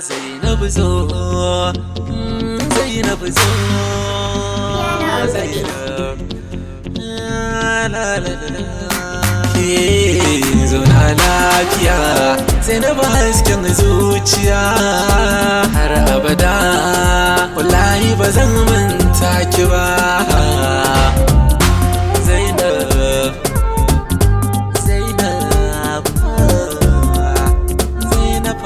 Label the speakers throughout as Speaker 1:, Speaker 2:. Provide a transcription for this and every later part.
Speaker 1: Zainab zo, Zainab zo, Zainab. Zauna lafiya, Zainab hasken zuciya har abada, wallahi ba zan manta ki ba. Zainab, Zainab, Zainab.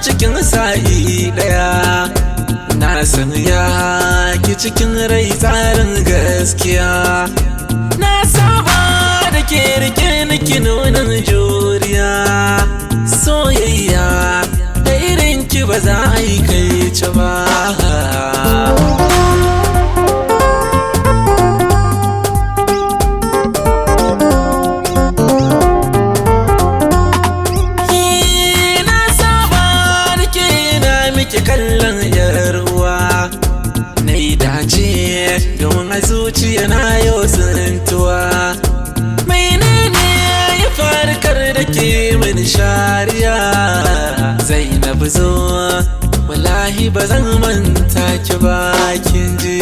Speaker 1: Cikin sa'i daya na sanya ki cikin rai tsarin gaskiya, na saba da ke rike niki nunan juriya, soyayya da irin ki ba za a yi kai ci ba. Ki kallon yar uwa na yi dace domin a zuciya na yau tsintuwa. Menene ya farkar da ke mini shariya? Zainab zo, wallahi ba zan manta ki ba, kin ji.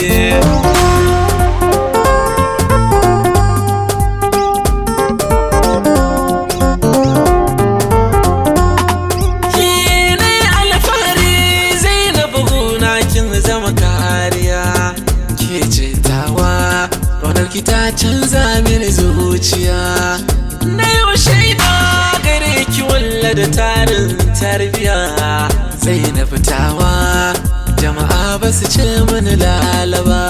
Speaker 1: Ki ta canza mini zuciya, na yau shaida gare ki walla da tarin tarbiya. Zainab fitawa jama'a ba su ce mini lalaba.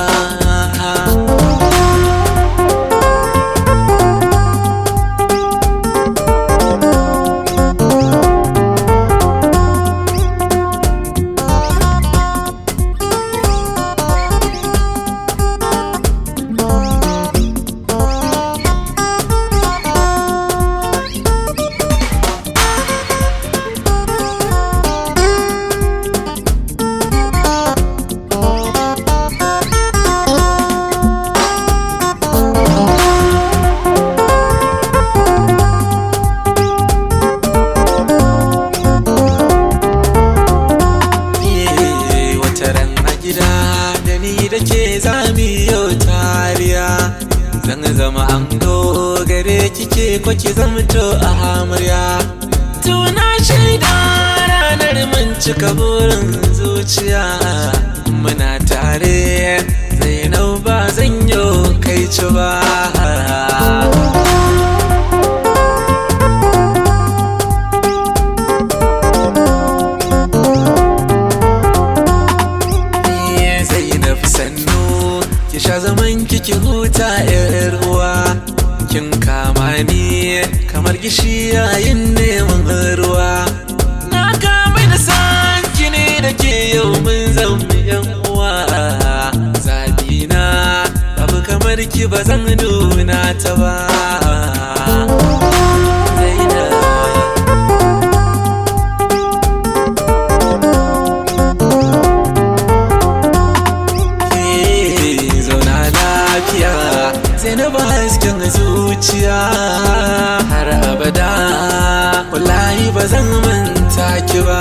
Speaker 1: Da ni da ke zami yau tariya, zan zama ango gare kike ko ki zamto a amarya. Tuna shaida ranar mun cika burin zuciya, muna tare Zainab ba zan yo kai ci ba. Sha zaman kiki huta yar uwa, kin kama ni kamar gishi yayin neman ruwa. Na kama da san ki ne da ke yau mun zama yan uwa. Zaɓi na abu kamar ki ba zan nuna ta ba. Zainab hasken zuciya har abada, wallahi ba zan manta ki ba.